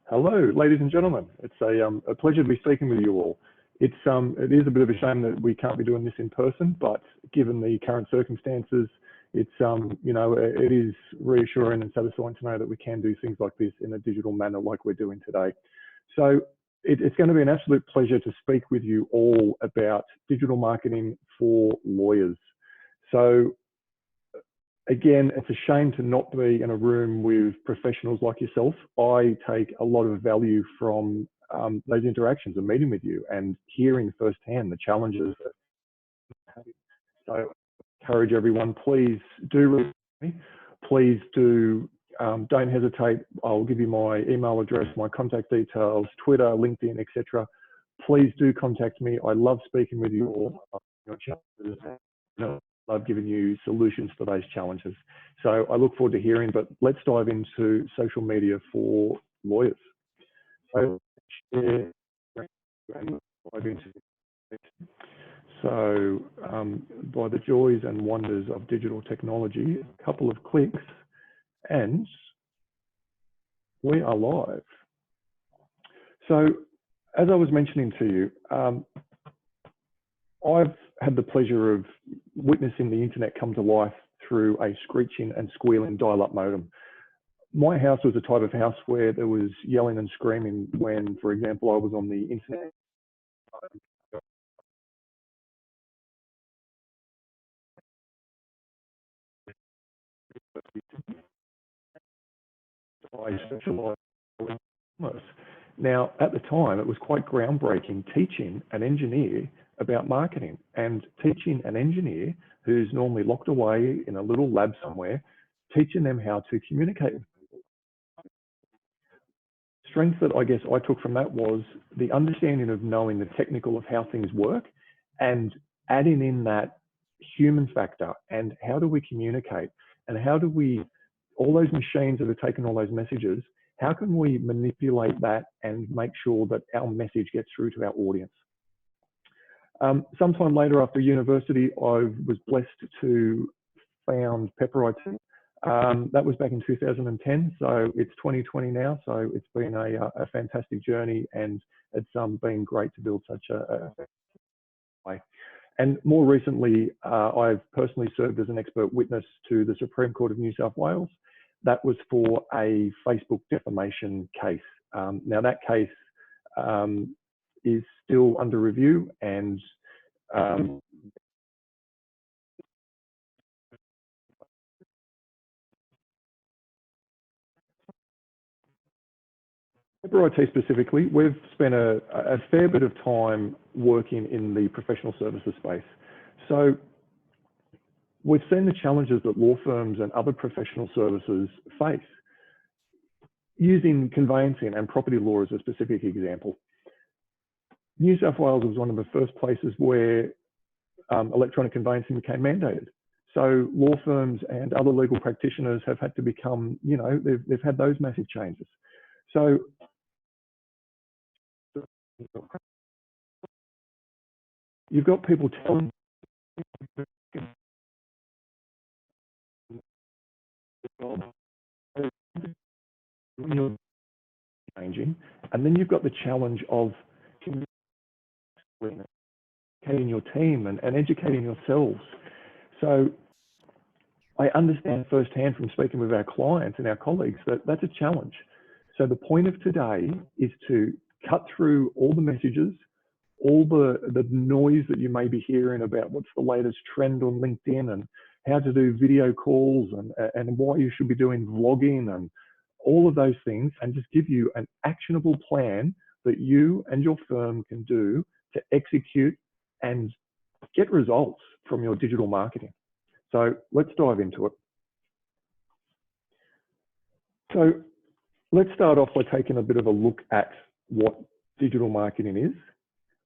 Hello, ladies and gentlemen. It's a pleasure to be speaking with you all. It is a bit of a shame that we can't be doing this in person, but given the current circumstances, it is reassuring and satisfying to know that we can do things like this in a digital manner like we're doing today. So it's going to be an absolute pleasure to speak with you all about digital marketing for lawyers. So again, it's a shame to not be in a room with professionals like yourself. I take a lot of value from those interactions and meeting with you and hearing firsthand the challenges. So I encourage everyone, please do reach me. Please don't hesitate. I'll give you my email address, my contact details, Twitter, LinkedIn, etc. Please do contact me. I love speaking with you all. I love giving you solutions for those challenges. So I look forward to hearing, but let's dive into social media for lawyers. So by the joys and wonders of digital technology, a couple of clicks and we are live. So as I was mentioning to you, I've had the pleasure of witnessing the internet come to life through a screeching and squealing dial-up modem. My house was a type of house where there was yelling and screaming when, for example, I was on the internet. I specialised in commerce. Now, at the time, it was quite groundbreaking teaching an engineer about marketing and teaching an engineer who's normally locked away in a little lab somewhere, teaching them how to communicate with people. Strength that I guess I took from that was the understanding of knowing the technical of how things work and adding in that human factor and how do we communicate and how do we, all those machines that are taking all those messages, how can we manipulate that and make sure that our message gets through to our audience? Sometime later after university, I was blessed to found Pepper IT. That was back in 2010, so it's 2020 now, so it's been a fantastic journey and it's been great to build such a way. And more recently, I've personally served as an expert witness to the Supreme Court of New South Wales. That was for a Facebook defamation case. Now that case is still under review and for IT specifically, we've spent a fair bit of time working in the professional services space. So we've seen the challenges that law firms and other professional services face. Using conveyancing and property law as a specific example, New South Wales was one of the first places where electronic conveyancing became mandated. So law firms and other legal practitioners have had to become, they've had those massive changes. So you've got people telling changing, and then you've got the challenge of educating your team and educating yourselves. So I understand firsthand from speaking with our clients and our colleagues that that's a challenge. So the point of today is to cut through all the messages, all the noise that you may be hearing about what's the latest trend on LinkedIn and how to do video calls and why you should be doing vlogging and all of those things, and just give you an actionable plan that you and your firm can do to execute and get results from your digital marketing. So let's dive into it. So let's start off by taking a bit of a look at what digital marketing is.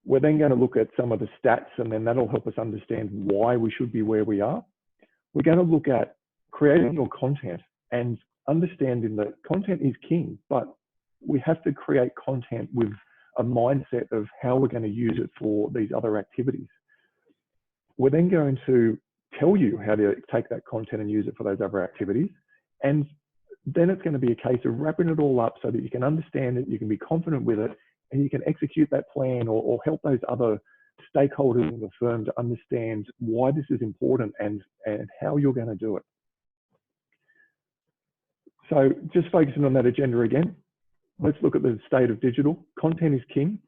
We're then going to look at some of the stats, and then that'll help us understand why we should be where we are. We're going to look at creating your content and understanding that content is king, but we have to create content with a mindset of how we're going to use it for these other activities. We're then going to tell you how to take that content and use it for those other activities. And then it's going to be a case of wrapping it all up so that you can understand it, you can be confident with it, and you can execute that plan or help those other stakeholders in the firm to understand why this is important and how you're going to do it. So just focusing on that agenda again, let's look at the state of digital. Content is king.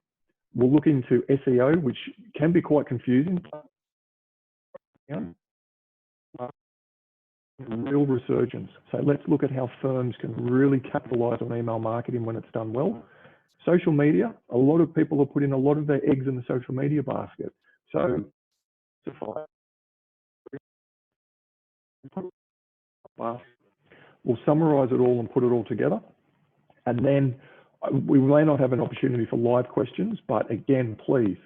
We'll look into SEO, which can be quite confusing. Real resurgence. So let's look at how firms can really capitalize on email marketing when it's done well. Social media, a lot of people are putting a lot of their eggs in the social media basket. So we'll summarize it all and put it all together. And then we may not have an opportunity for live questions, but again, please,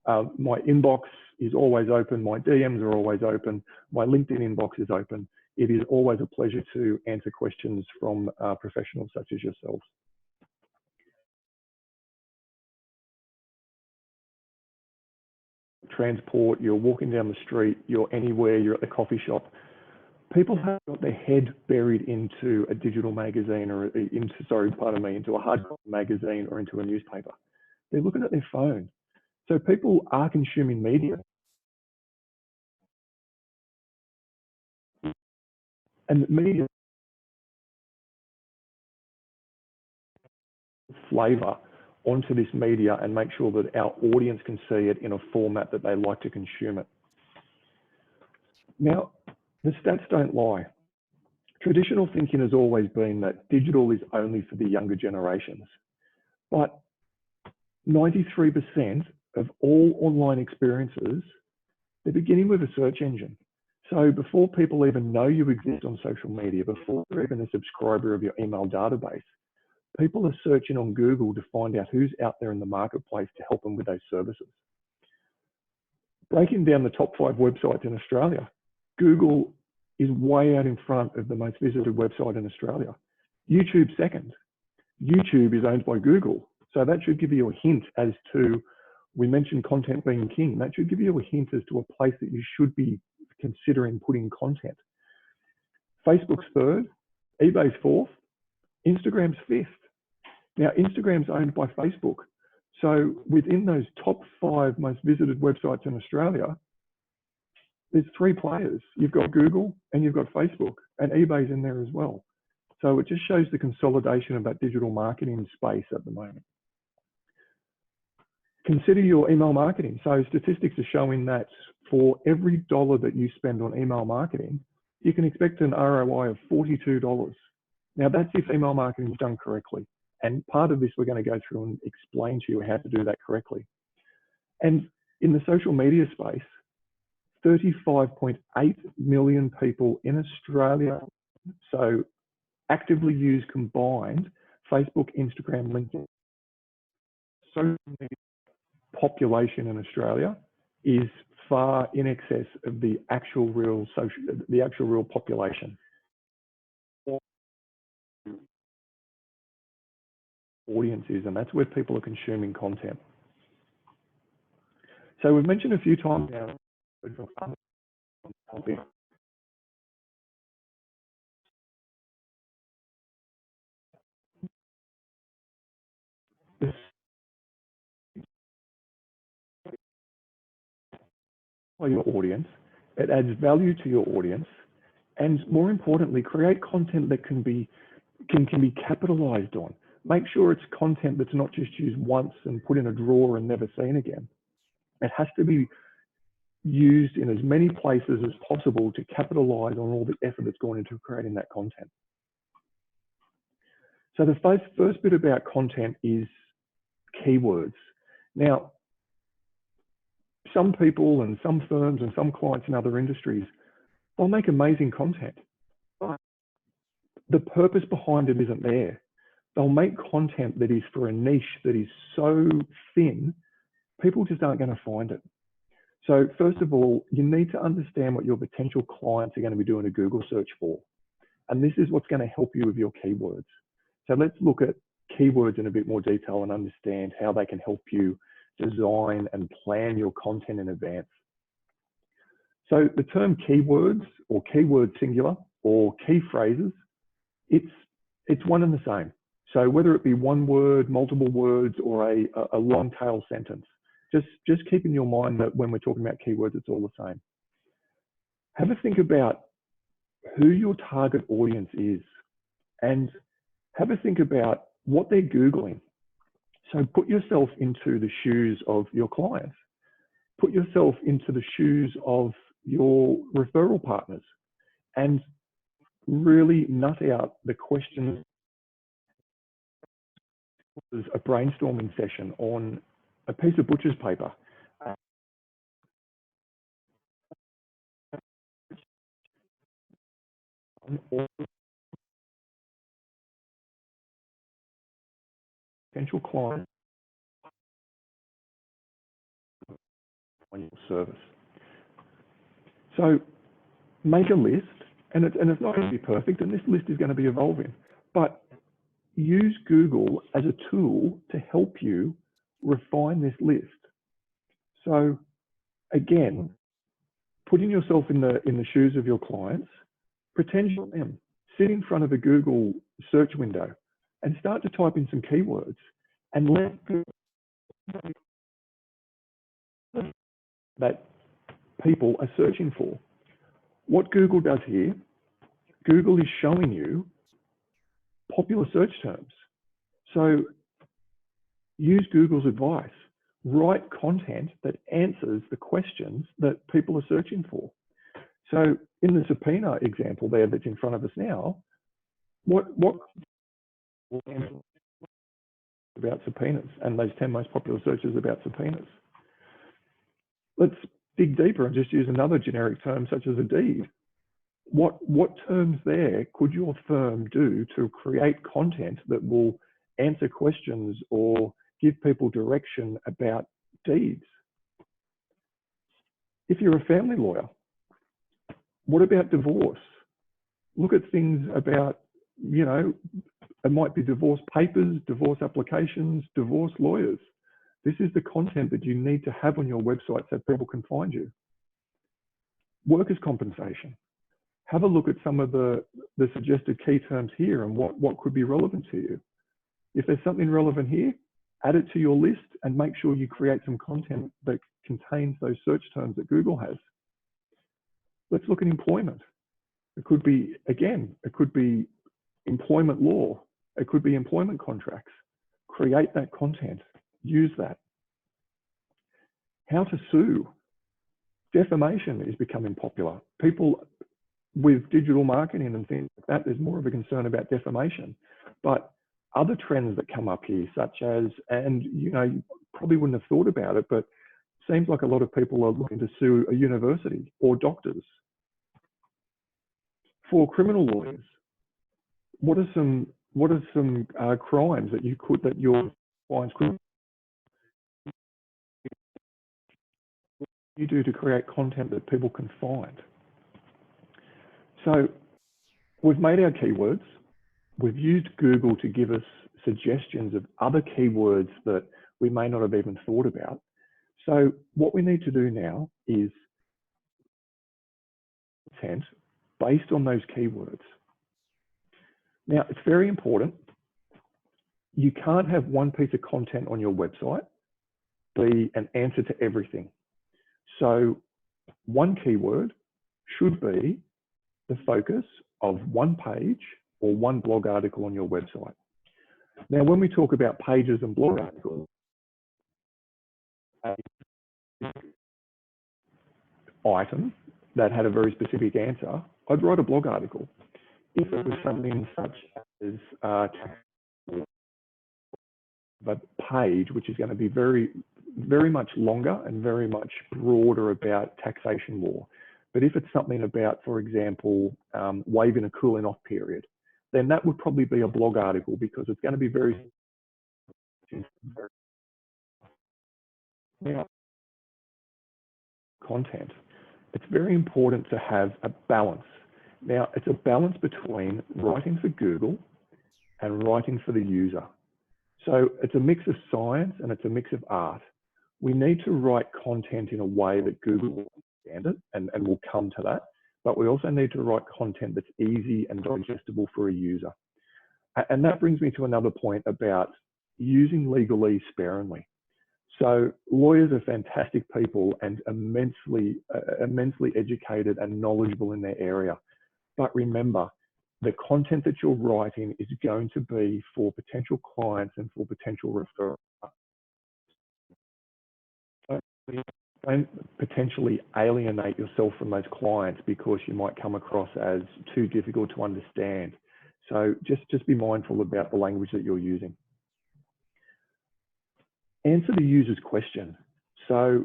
my inbox is always open. My DMs are always open. My LinkedIn inbox is open. It is always a pleasure to answer questions from professionals such as yourselves. Transport, you're walking down the street, you're anywhere, you're at the coffee shop. People have got their head buried into a digital magazine or into a hard copy magazine or into a newspaper. They're looking at their phone. So people are consuming media. And media flavor onto this media and make sure that our audience can see it in a format that they like to consume it. Now, the stats don't lie. Traditional thinking has always been that digital is only for the younger generations, but 93% of all online experiences, they're beginning with a search engine. So before people even know you exist on social media, before they're even a subscriber of your email database, people are searching on Google to find out who's out there in the marketplace to help them with those services. Breaking down the top 5 websites in Australia, Google is way out in front of the most visited website in Australia. YouTube second. YouTube is owned by Google. So that should give you a hint as to, we mentioned content being king, that should give you a hint as to a place that you should be considering putting content. Facebook's third, eBay's fourth, Instagram's fifth. Now, Instagram's owned by Facebook. So within those top 5 most visited websites in Australia, there's 3 players. You've got Google and you've got Facebook, and eBay's in there as well. So it just shows the consolidation of that digital marketing space at the moment. Consider your email marketing. So statistics are showing that for every dollar that you spend on email marketing, you can expect an ROI of $42. Now that's if email marketing is done correctly. And part of this, we're going to go through and explain to you how to do that correctly. And in the social media space, 35.8 million people in Australia, so actively use combined Facebook, Instagram, LinkedIn. Social media population in Australia is far in excess of the actual real population. Audiences, and that's where people are consuming content. So we've mentioned a few times now. Your audience, it adds value to your audience, and more importantly, create content that can be capitalized on. Make sure it's content that's not just used once and put in a drawer and never seen again. It has to be used in as many places as possible to capitalize on all the effort that's gone into creating that content. So the first bit about content is keywords. Now, some people and some firms and some clients in other industries, they'll make amazing content, but the purpose behind it isn't there. They'll make content that is for a niche that is so thin, people just aren't going to find it. So first of all, you need to understand what your potential clients are going to be doing a Google search for. And this is what's going to help you with your keywords. So let's look at keywords in a bit more detail and understand how they can help you design and plan your content in advance. So the term keywords or keyword singular or key phrases it's one and the same. So whether it be one word, multiple words, or a long tail sentence, just keep in your mind that when we're talking about keywords, it's all the same. Have a think about who your target audience is and have a think about what they're Googling. So put yourself into the shoes of your clients. Put yourself into the shoes of your referral partners and really nut out the questions. There's a brainstorming session on a piece of butcher's paper. Potential client on your service. So make a list, and it's not going to be perfect, and this list is going to be evolving, but use Google as a tool to help you refine this list. So again, putting yourself in the shoes of your clients, pretend you're them. Sit in front of a Google search window and start to type in some keywords and let that people are searching for. What Google does here, Google is showing you popular search terms. So use Google's advice. Write content that answers the questions that people are searching for. So in the subpoena example there that's in front of us now, what about subpoenas and those 10 most popular searches about subpoenas? Let's dig deeper and just use another generic term such as a deed. What terms there could your firm do to create content that will answer questions or give people direction about deeds? If you're a family lawyer, what about divorce? Look at things about, you know, it might be divorce papers, divorce applications, divorce lawyers. This is the content that you need to have on your website so people can find you. Workers' compensation. Have a look at some of the suggested key terms here and what could be relevant to you. If there's something relevant here, add it to your list and make sure you create some content that contains those search terms that Google has. Let's look at employment. It could be, again, it could be employment law. It could be employment contracts. Create that content, use that. How to sue. Defamation is becoming popular. People with digital marketing and things like that, there's more of a concern about defamation. But other trends that come up here, such as, and you know, you probably wouldn't have thought about it, but it seems like a lot of people are looking to sue a university or doctors. For criminal lawyers, what are some crimes that your clients could you do to create content that people can find? So we've made our keywords. We've used Google to give us suggestions of other keywords that we may not have even thought about. So what we need to do now is content based on those keywords. Now, it's very important. You can't have one piece of content on your website be an answer to everything. So one keyword should be the focus of one page or one blog article on your website. Now, when we talk about pages and blog articles, item that had a very specific answer, I'd write a blog article. If it was something such as a page, which is going to be very, very much longer and very much broader about taxation law. But if it's something about, for example, waiving a cooling off period, then that would probably be a blog article because it's going to be very content. It's very important to have a balance. Now, it's a balance between writing for Google and writing for the user. So it's a mix of science and it's a mix of art. We need to write content in a way that Google will understand it, and we'll come to that. but we also need to write content that's easy and digestible for a user. And that brings me to another point about using legalese sparingly. So lawyers are fantastic people and immensely educated and knowledgeable in their area. But remember, the content that you're writing is going to be for potential clients and for potential referrals. Don't potentially alienate yourself from those clients because you might come across as too difficult to understand. So just be mindful about the language that you're using. Answer the user's question. So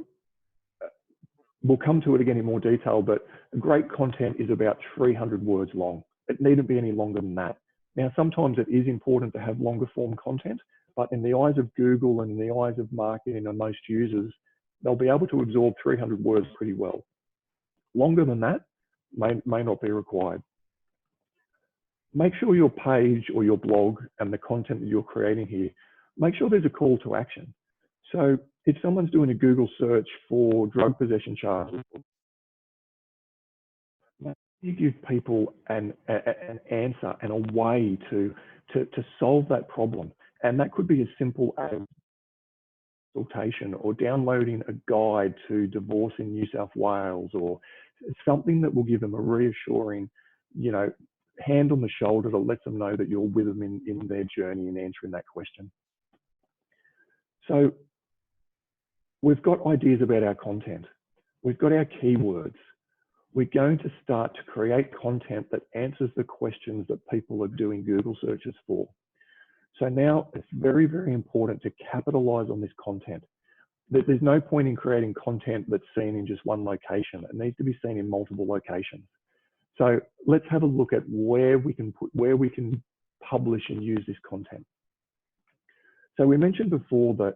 we'll come to it again in more detail, but great content is about 300 words long. It needn't be any longer than that. Now, sometimes it is important to have longer form content, but in the eyes of Google and in the eyes of marketing and most users, they'll be able to absorb 300 words pretty well. Longer than that may not be required. Make sure your page or your blog and the content that you're creating here, make sure there's a call to action. So if someone's doing a Google search for drug possession charges, you give people an answer and a way to solve that problem. And that could be as simple as consultation or downloading a guide to divorce in New South Wales, or something that will give them a reassuring, hand on the shoulder to let them know that you're with them in their journey in answering that question. So we've got ideas about our content. We've got our keywords. We're going to start to create content that answers the questions that people are doing Google searches for. So now it's very, very important to capitalize on this content. There's no point in creating content that's seen in just one location. It needs to be seen in multiple locations. So let's have a look at where we can publish and use this content. So we mentioned before that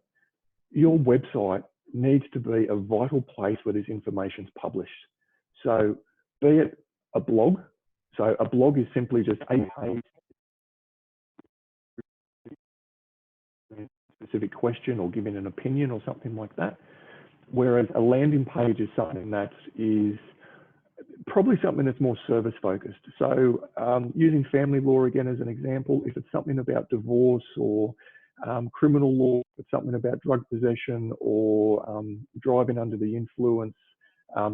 your website needs to be a vital place where this information is published. So be it a blog. So a blog is simply just a page, specific question or giving an opinion or something like that. Whereas a landing page is something that is probably something that's more service focused. So using family law again as an example, if it's something about divorce or criminal law, if it's something about drug possession or driving under the influence,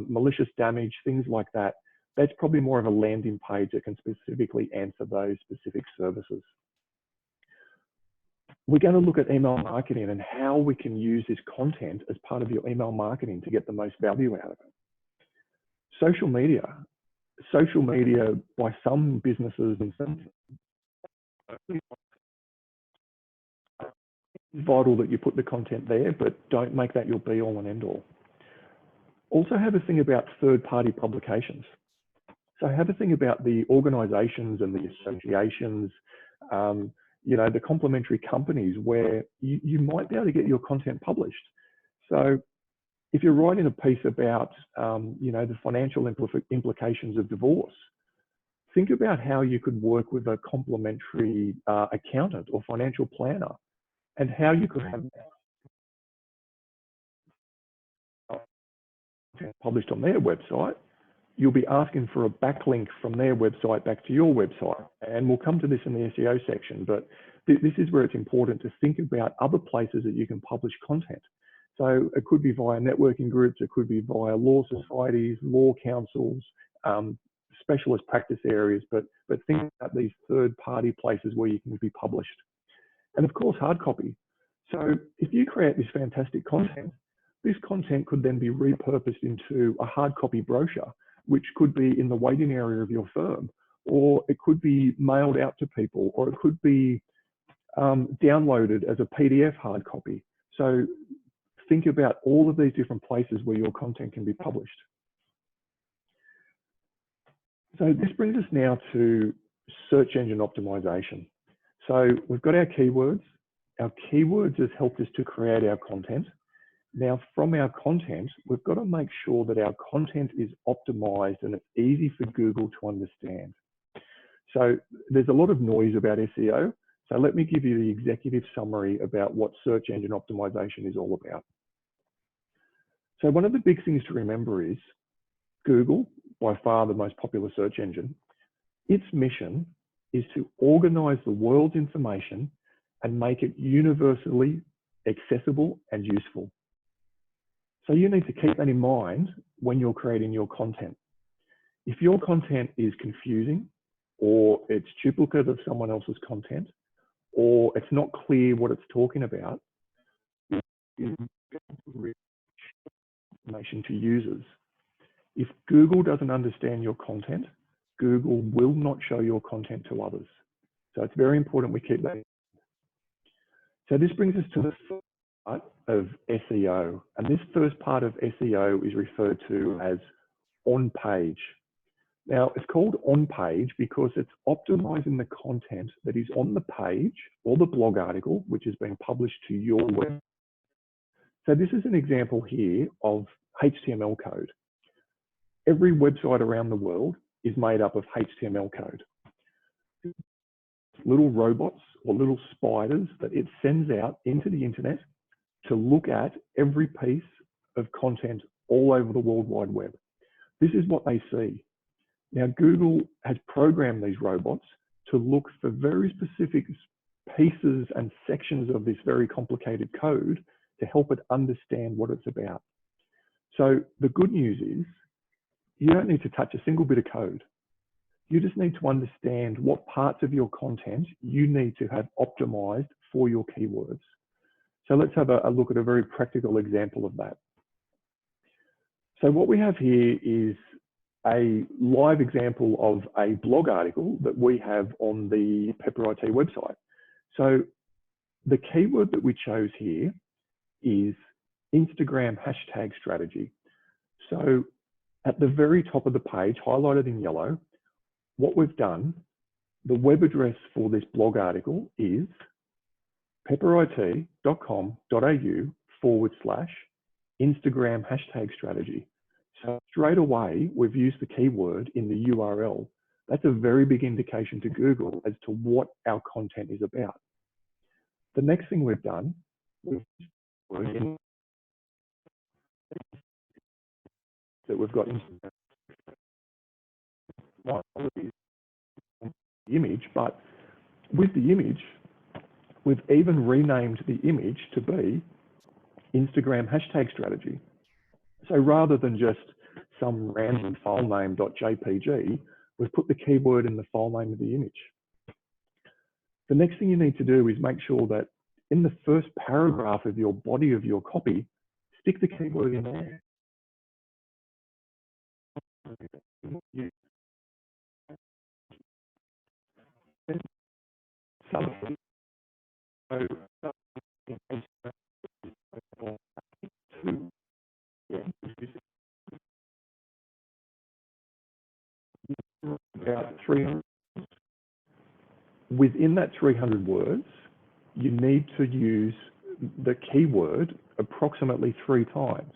malicious damage, things like that, that's probably more of a landing page that can specifically answer those specific services. We're going to look at email marketing and how we can use this content as part of your email marketing to get the most value out of it. Social media by some businesses and some, it's vital that you put the content there, but don't make that your be all and end all. Also have a think about third-party publications. So have a think about the organizations and the associations, the complementary companies where you might be able to get your content published. So if you're writing a piece about, the financial implications of divorce, think about how you could work with a complementary accountant or financial planner and how you could have that published on their website. You'll be asking for a backlink from their website back to your website. And we'll come to this in the SEO section, but this is where it's important to think about other places that you can publish content. So it could be via networking groups, it could be via law societies, law councils, specialist practice areas, but think about these third-party places where you can be published. And of course, hard copy. So if you create this fantastic content, this content could then be repurposed into a hard copy brochure, which could be in the waiting area of your firm, or it could be mailed out to people, or it could be downloaded as a PDF hard copy. So think about all of these different places where your content can be published. So this brings us now to search engine optimization. So we've got our keywords. Our keywords has helped us to create our content. Now, from our content, we've got to make sure that our content is optimized and it's easy for Google to understand. So there's a lot of noise about SEO. So let me give you the executive summary about what search engine optimization is all about. So one of the big things to remember is Google by far the most popular search engine. Its mission is to organize the world's information and make it universally accessible and useful. So you need to keep that in mind when you're creating your content. If your content is confusing, or it's duplicate of someone else's content, or it's not clear what it's talking about, information to users. If Google doesn't understand your content, Google will not show your content to others. So it's very important we keep that. So this brings us to the first part of SEO. And this first part of SEO is referred to as on page. Now, it's called on page because it's optimizing the content that is on the page or the blog article, which has been published to your web. So this is an example here of HTML code. Every website around the world is made up of HTML code. Little robots or little spiders that it sends out into the internet to look at every piece of content all over the World Wide Web. This is what they see. Now, Google has programmed these robots to look for very specific pieces and sections of this very complicated code to help it understand what it's about. So the good news is you don't need to touch a single bit of code. You just need to understand what parts of your content you need to have optimized for your keywords. So let's have a look at a very practical example of that. So what we have here is a live example of a blog article that we have on the Pepper IT website. So the keyword that we chose here is Instagram hashtag strategy. So at the very top of the page, highlighted in yellow, what we've done, the web address for this blog article is pepperit.com.au/Instagram hashtag strategy. So straight away, we've used the keyword in the URL. That's a very big indication to Google as to what our content is about. The next thing we've done, that we've got the image, but with the image, we've even renamed the image to be Instagram hashtag strategy. So rather than just some random file name .jpg, we've put the keyword in the file name of the image. The next thing you need to do is make sure that in the first paragraph of your body of your copy, stick the keyword in there. About 300. Within that 300 words, you need to use the keyword approximately 3 times.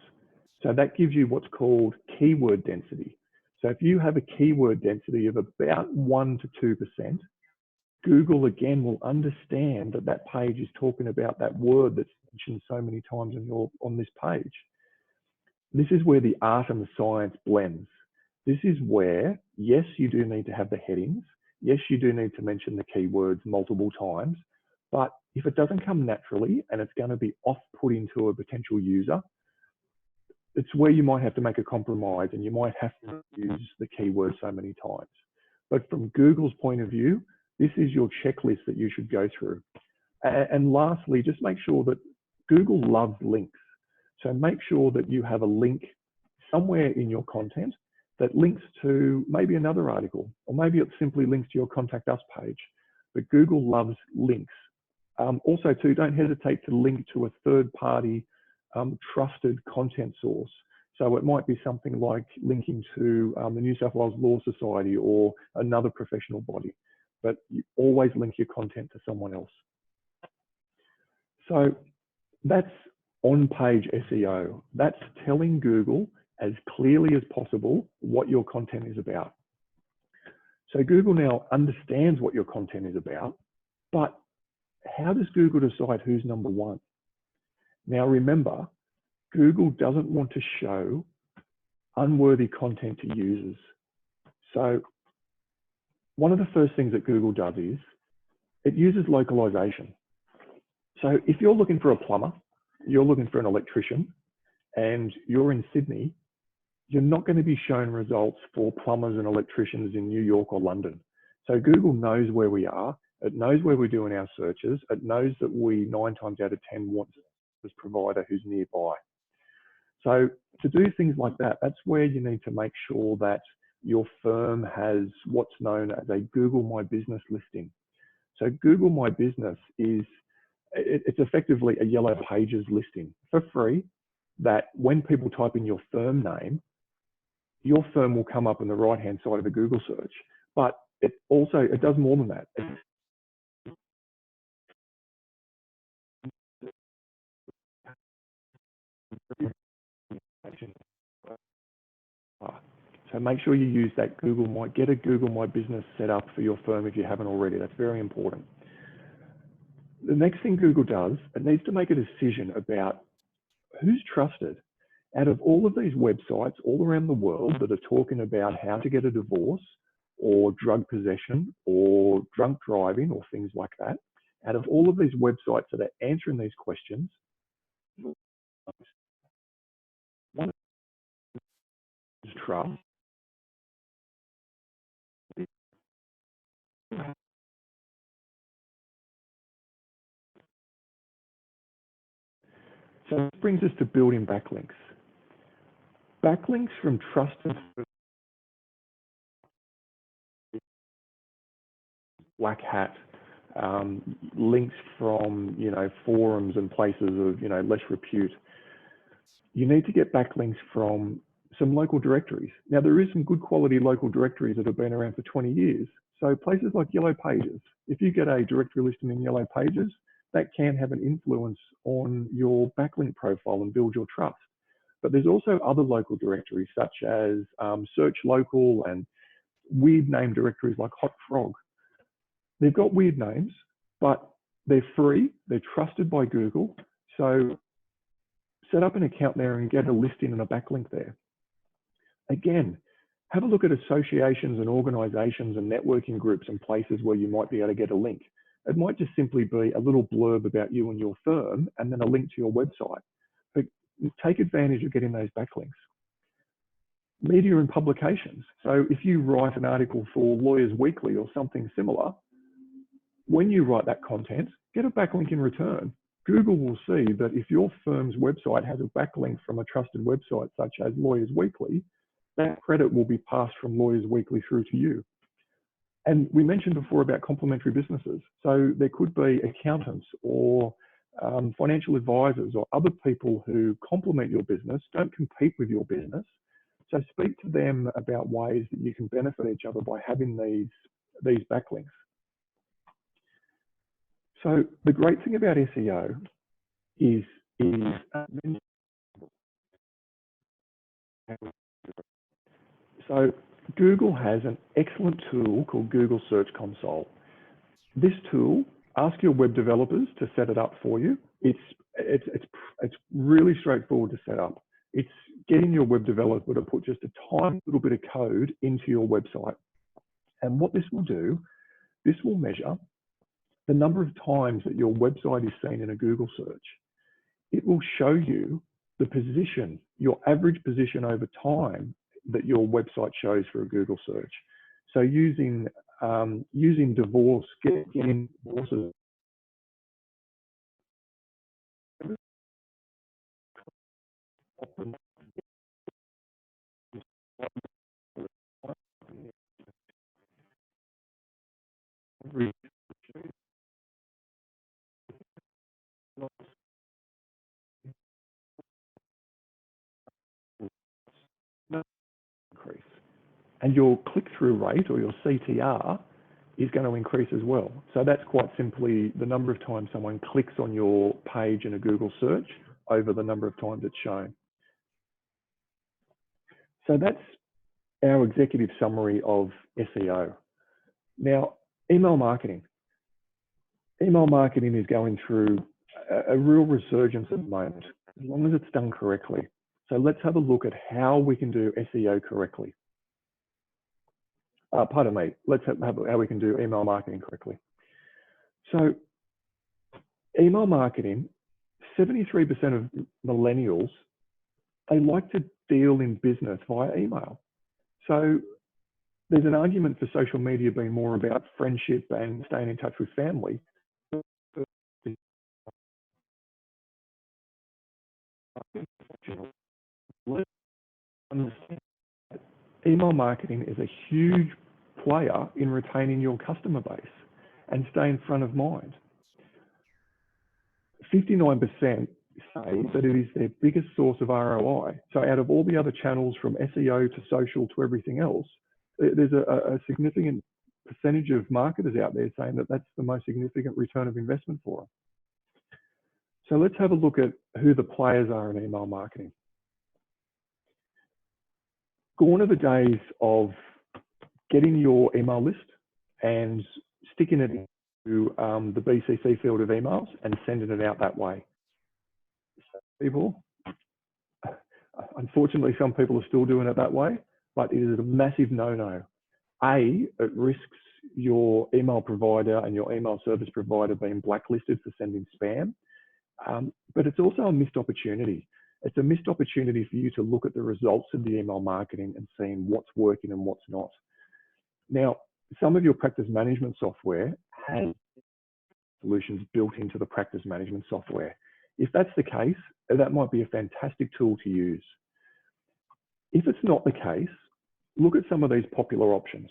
So that gives you what's called keyword density. So if you have a keyword density of about 1 to 2%, Google again will understand that that page is talking about that word that's mentioned so many times on this page. This is where the art and the science blends. This is where, yes, you do need to have the headings. Yes, you do need to mention the keywords multiple times, but if it doesn't come naturally and it's going to be off-putting to a potential user, it's where you might have to make a compromise and you might have to use the keyword so many times. But from Google's point of view, this is your checklist that you should go through. And lastly, just make sure that Google loves links. So make sure that you have a link somewhere in your content that links to maybe another article, or maybe it simply links to your Contact Us page. But Google loves links. Also too, don't hesitate to link to a third-party trusted content source. So it might be something like linking to the New South Wales Law Society or another professional body, but you always link your content to someone else. So that's on-page SEO. That's telling Google as clearly as possible what your content is about. So Google now understands what your content is about, but how does Google decide who's number one? Now remember, Google doesn't want to show unworthy content to users. So one of the first things that Google does is it uses localization. So if you're looking for a plumber, you're looking for an electrician, and you're in Sydney, you're not going to be shown results for plumbers and electricians in New York or London. So Google knows where we are. It knows where we're doing our searches. It knows that we 9 times out of 10 want this provider who's nearby. So to do things like that, that's where you need to make sure that your firm has what's known as a Google My Business listing. So Google My Business is, it's effectively a yellow pages listing for free, that when people type in your firm name, your firm will come up on the right-hand side of a Google search. But it does more than that. So make sure you use that get a Google My Business set up for your firm if you haven't already. That's very important. The next thing Google does, it needs to make a decision about who's trusted. Out of all of these websites all around the world that are talking about how to get a divorce or drug possession or drunk driving or things like that, out of all of these websites that are answering these questions, one is trust. So this brings us to building backlinks. Backlinks from trusted black hat, links from forums and places of less repute. You need to get backlinks from some local directories. Now there is some good quality local directories that have been around for 20 years. So places like Yellow Pages, if you get a directory listing in Yellow Pages, that can have an influence on your backlink profile and build your trust. But there's also other local directories such as Search Local and weird name directories like Hot Frog. They've got weird names, but they're free, they're trusted by Google. So set up an account there and get a listing and a backlink there. Again, have a look at associations and organizations and networking groups and places where you might be able to get a link. It might just simply be a little blurb about you and your firm and then a link to your website. But take advantage of getting those backlinks. Media and publications. So if you write an article for Lawyers Weekly or something similar, when you write that content, get a backlink in return. Google will see that if your firm's website has a backlink from a trusted website such as Lawyers Weekly, that credit will be passed from Lawyers Weekly through to you. And we mentioned before about complementary businesses. So there could be accountants or financial advisors or other people who complement your business, don't compete with your business. So speak to them about ways that you can benefit each other by having these backlinks. So the great thing about SEO is so Google has an excellent tool called Google Search Console. This tool, ask your web developers to set it up for you. It's really straightforward to set up. It's getting your web developer to put just a tiny little bit of code into your website. And what this will do, this will measure the number of times that your website is seen in a Google search. It will show you the position, your average position over time that your website shows for a Google search. So using divorce, getting divorces. Increase. And your click-through rate or your CTR is going to increase as well. So that's quite simply the number of times someone clicks on your page in a Google search over the number of times it's shown. So that's our executive summary of SEO. Now, email marketing. Email marketing is going through a real resurgence at the moment, as long as it's done correctly. So let's have a look at how we can do SEO correctly. pardon me, let's have how we can do email marketing correctly. So email marketing, 73% of millennials, they like to deal in business via email. So there's an argument for social media being more about friendship and staying in touch with family. Email marketing is a huge player in retaining your customer base and staying front of mind. 59% say that it is their biggest source of ROI. So out of all the other channels, from SEO to social to everything else, there's a significant percentage of marketers out there saying that that's the most significant return of investment for them. So let's have a look at who the players are in email marketing. Gone are the days of getting your email list and sticking it into the BCC field of emails and sending it out that way. People, unfortunately, some people are still doing it that way, but it is a massive no-no. A, it risks your email provider and your email service provider being blacklisted for sending spam, but it's also a missed opportunity. It's a missed opportunity for you to look at the results of the email marketing and seeing what's working and what's not. Now, some of your practice management software has solutions built into the practice management software. If that's the case, that might be a fantastic tool to use. If it's not the case, look at some of these popular options.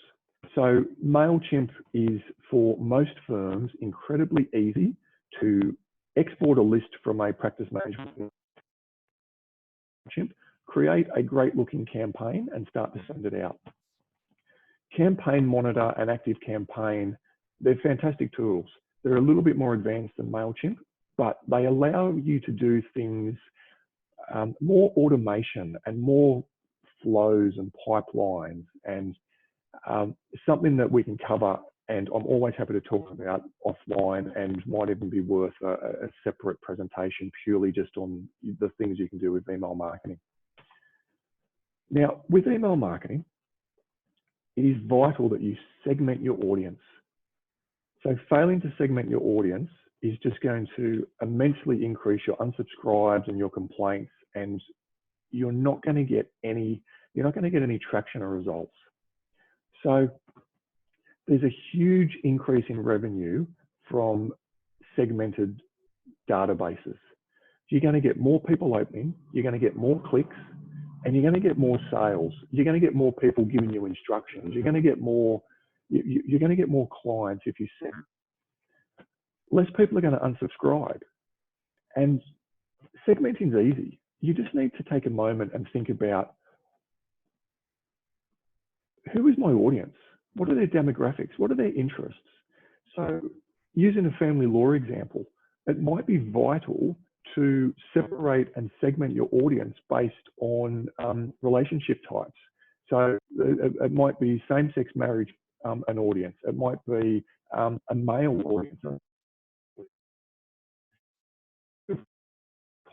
So MailChimp is, for most firms, incredibly easy to export a list from a practice management MailChimp, create a great looking campaign and start to send it out. Campaign Monitor and Active Campaign, they're fantastic tools. They're a little bit more advanced than MailChimp, but they allow you to do things, more automation and more flows and pipelines, and something that we can cover, and I'm always happy to talk about offline, and might even be worth a separate presentation purely just on the things you can do with email marketing. Now, with email marketing, it is vital that you segment your audience. So failing to segment your audience is just going to immensely increase your unsubscribes and your complaints, and you're not going to get any traction or results. So there's a huge increase in revenue from segmented databases. You're going to get more people opening, you're going to get more clicks, and you're going to get more sales. You're going to get more people giving you instructions. You're going to get more clients if you send. Less people are going to unsubscribe. And segmenting is easy. You just need to take a moment and think about, who is my audience? What are their demographics? What are their interests? So using a family law example, it might be vital to separate and segment your audience based on relationship types. So it might be same-sex marriage, an audience. It might be a male audience.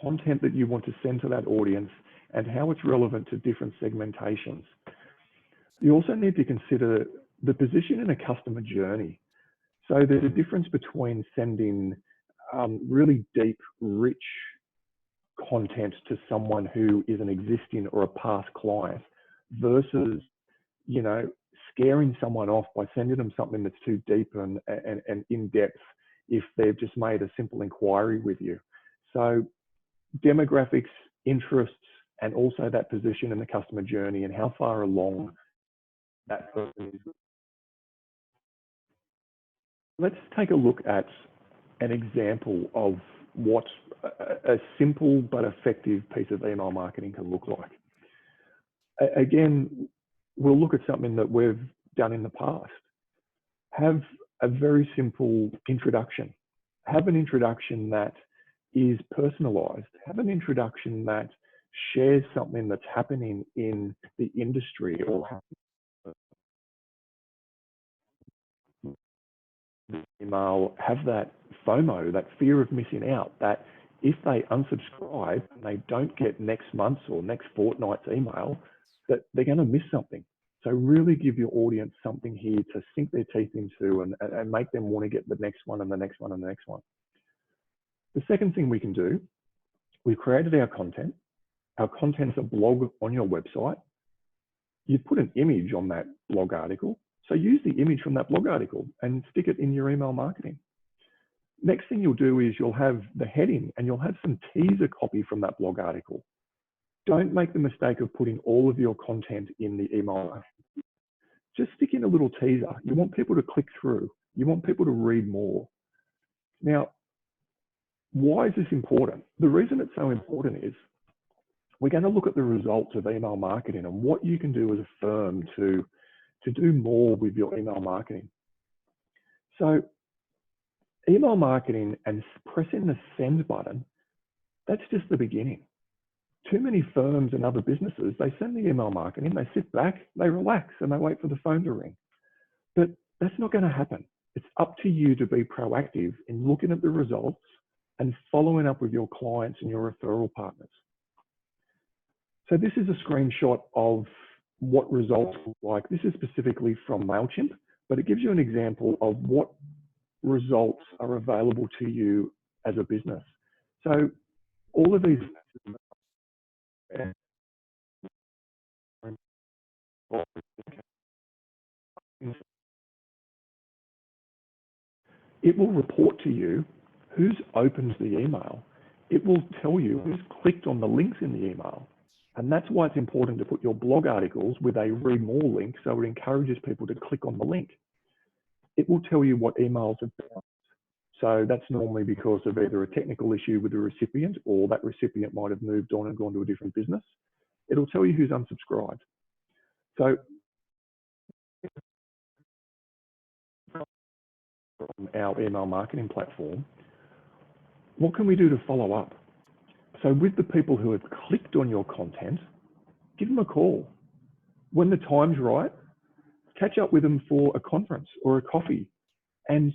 Content that you want to send to that audience and how it's relevant to different segmentations. You also need to consider the position in a customer journey. So there's a difference between sending really deep, rich content to someone who is an existing or a past client versus, scaring someone off by sending them something that's too deep and in depth if they've just made a simple inquiry with you. So demographics, interests, and also that position in the customer journey and how far along that person is. Let's take a look at an example of what a simple but effective piece of email marketing can look like. Again, we'll look at something that we've done in the past. Have a very simple introduction. Have an introduction that is personalized. Have an introduction that shares something that's happening in the industry or email. Have that FOMO, that fear of missing out, that if they unsubscribe and they don't get next month's or next fortnight's email, that they're going to miss something. So really give your audience something here to sink their teeth into and make them want to get the next one and the next one and the next one. The second thing we can do, we've created our content. Our content's a blog on your website. You put an image on that blog article. So use the image from that blog article and stick it in your email marketing. Next thing you'll do is you'll have the heading and you'll have some teaser copy from that blog article. Don't make the mistake of putting all of your content in the email. Just stick in a little teaser. You want people to click through. You want people to read more. Now, why is this important? The reason it's so important is we're going to look at the results of email marketing and what you can do as a firm to do more with your email marketing. So email marketing and pressing the send button, that's just the beginning. Too many firms and other businesses, they send the email marketing, they sit back, they relax, and they wait for the phone to ring. But that's not going to happen. It's up to you to be proactive in looking at the results and following up with your clients and your referral partners. So this is a screenshot of what results look like. This is specifically from MailChimp, but it gives you an example of what results are available to you as a business. So all of these it will report to you who's opened the email. It will tell you who's clicked on the links in the email. And that's why it's important to put your blog articles with a read more link so it encourages people to click on the link. It will tell you what emails have bounced. So that's normally because of either a technical issue with the recipient or that recipient might have moved on and gone to a different business. It'll tell you who's unsubscribed. So from our email marketing platform, what can we do to follow up? So with the people who have clicked on your content, give them a call. When the time's right, catch up with them for a conference or a coffee, and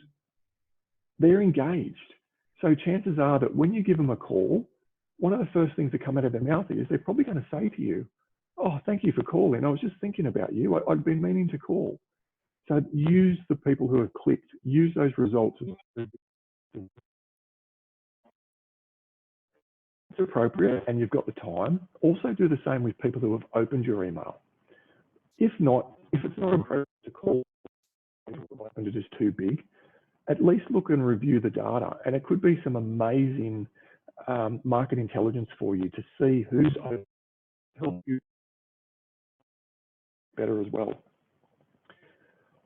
they're engaged. So chances are that when you give them a call, one of the first things that come out of their mouth is they're probably going to say to you, "Oh, thank you for calling. I was just thinking about you. I've been meaning to call." So use the people who have clicked, use those results as appropriate and you've got the time. Also do the same with people who have opened your email. If it's not appropriate to call, and it is too big, at least look and review the data. And it could be some amazing market intelligence for you to see who's open, help you better as well.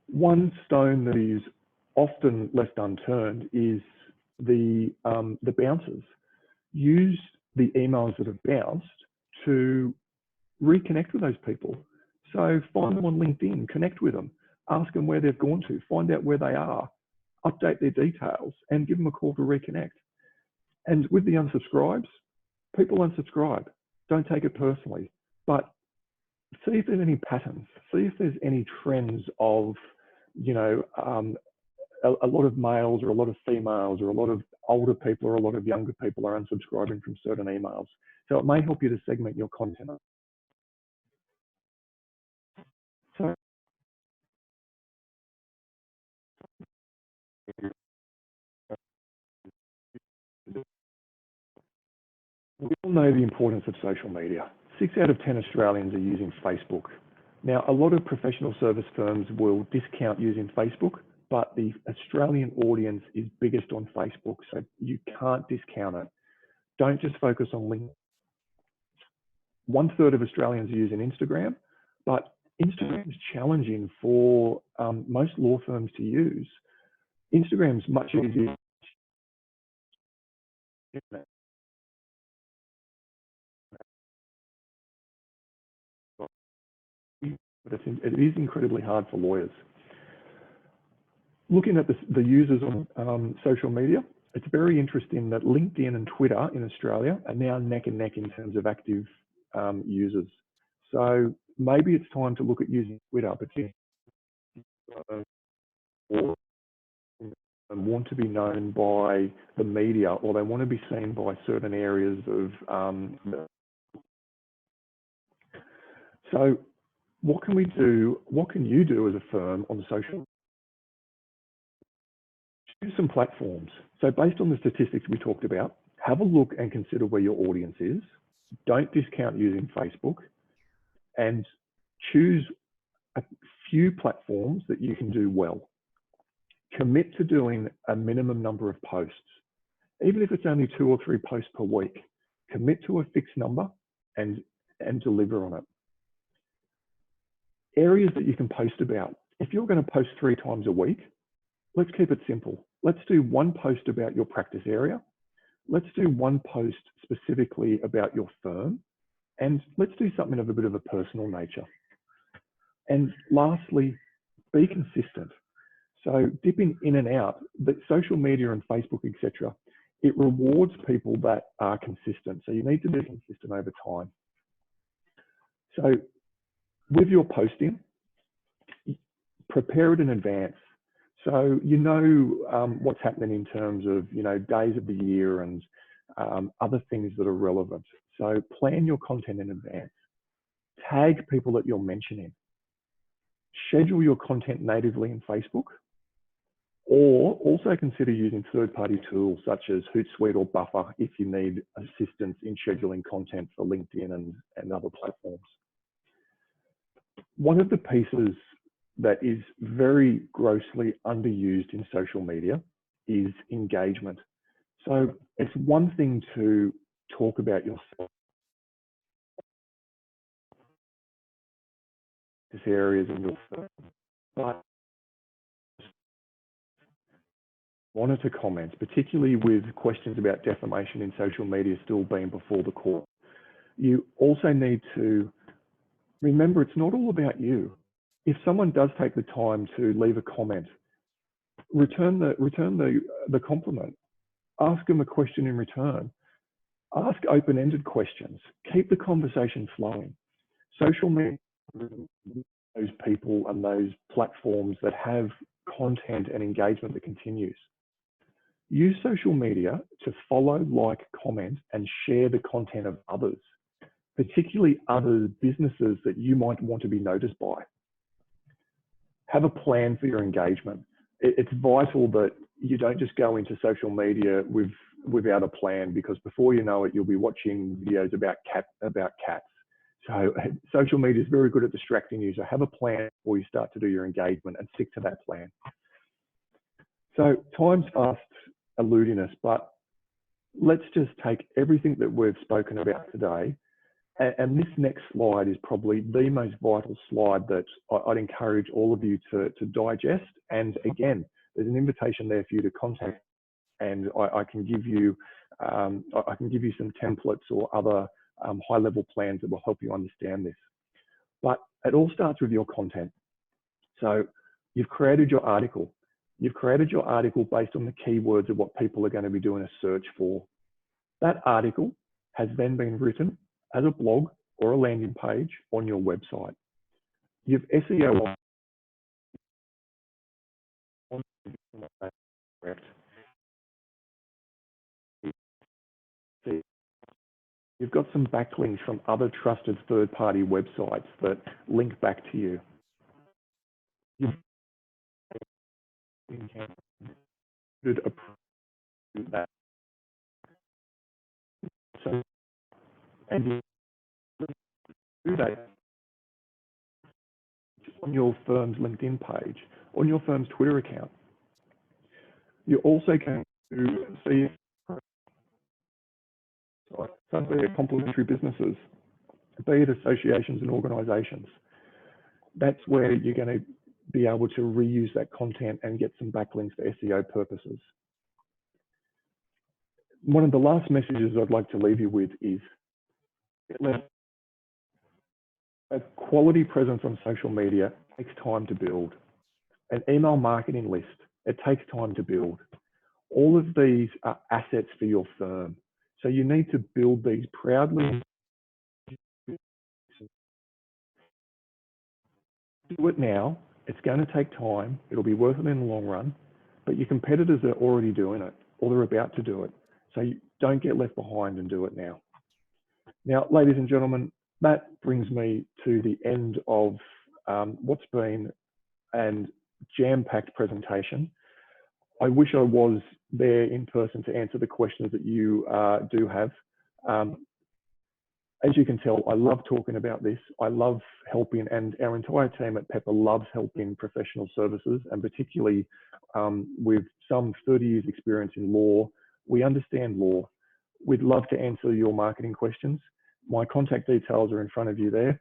One stone that is often left unturned is the bounces. Use the emails that have bounced to reconnect with those people. So find them on LinkedIn, connect with them, ask them where they've gone to, find out where they are, update their details, and give them a call to reconnect. And with the unsubscribes, people unsubscribe. Don't take it personally, but see if there's any patterns. See if there's any trends of, a lot of males or a lot of females or a lot of older people or a lot of younger people are unsubscribing from certain emails. So it may help you to segment your content. So we all know the importance of social media. 6 out of 10 Australians are using Facebook. Now, a lot of professional service firms will discount using Facebook, but the Australian audience is biggest on Facebook, so you can't discount it. Don't just focus on LinkedIn. 1/3 of Australians are using Instagram, but Instagram is challenging for most law firms to use. Instagram's much easier. But it is incredibly hard for lawyers. Looking at the users on social media, it's very interesting that LinkedIn and Twitter in Australia are now neck and neck in terms of active users. So maybe it's time to look at using Twitter, but and want to be known by the media, or they want to be seen by certain areas of. So what can we do? What can you do as a firm on the social? Choose some platforms. So based on the statistics we talked about, have a look and consider where your audience is. Don't discount using Facebook, and choose a few platforms that you can do well. Commit to doing a minimum number of posts. Even if it's only 2 or 3 posts per week, commit to a fixed number and deliver on it. Areas that you can post about. If you're going to post 3 times a week, let's keep it simple. Let's do 1 post about your practice area. Let's do 1 post specifically about your firm. And let's do something of a bit of a personal nature. And lastly, be consistent. So dipping in and out, but social media and Facebook, etc., it rewards people that are consistent. So you need to be consistent over time. So with your posting, prepare it in advance. So you know what's happening in terms of, you know, days of the year and other things that are relevant. So plan your content in advance. Tag people that you're mentioning. Schedule your content natively in Facebook, or also consider using third-party tools such as Hootsuite or Buffer if you need assistance in scheduling content for LinkedIn and other platforms. One of the pieces that is very grossly underused in social media is engagement. So it's one thing to talk about yourself, these areas in your firm, but monitor comments, particularly with questions about defamation in social media still being before the court. You also need to remember it's not all about you. If someone does take the time to leave a comment, return the compliment. Ask them a question in return. Ask open-ended questions. Keep the conversation flowing. Social media, those people and those platforms that have content and engagement that continues. Use social media to follow, like, comment, and share the content of others, particularly other businesses that you might want to be noticed by. Have a plan for your engagement. It's vital that you don't just go into social media without a plan, because before you know it, you'll be watching videos about cats. So social media is very good at distracting you. So have a plan before you start to do your engagement and stick to that plan. So time's fast eluding us, but let's just take everything that we've spoken about today. And this next slide is probably the most vital slide that I'd encourage all of you to digest. And again, there's an invitation there for you to contact, and I can give you some templates or other high-level plans that will help you understand this. But it all starts with your content. So you've created your article. You've created your article based on the keywords of what people are going to be doing a search for. That article has then been written as a blog or a landing page on your website. You've SEO correct. You've got some backlinks from other trusted third-party websites that link back to you. You've approved that. So, and you do that on your firm's LinkedIn page, on your firm's Twitter account. You're also going to see some of the complementary businesses, be it associations and organisations. That's where you're going to be able to reuse that content and get some backlinks for SEO purposes. One of the last messages I'd like to leave you with is a quality presence on social media takes time to build. An email marketing list, it takes time to build. All of these are assets for your firm. So you need to build these proudly. Do it now. It's going to take time. It'll be worth it in the long run, but your competitors are already doing it, or they're about to do it. So you don't get left behind and do it now. Now, ladies and gentlemen, that brings me to the end of what's been a jam-packed presentation. I wish I was there in person to answer the questions that you do have. As you can tell, I love talking about this. I love helping, and our entire team at Pepper loves helping professional services, and particularly with some 30 years experience in law. We understand law. We'd love to answer your marketing questions. My contact details are in front of you there.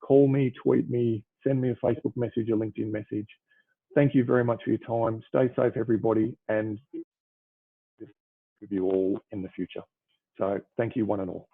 Call me, tweet me, send me a Facebook message, a LinkedIn message. Thank you very much for your time. Stay safe, everybody, and with you all in the future. So thank you, one and all.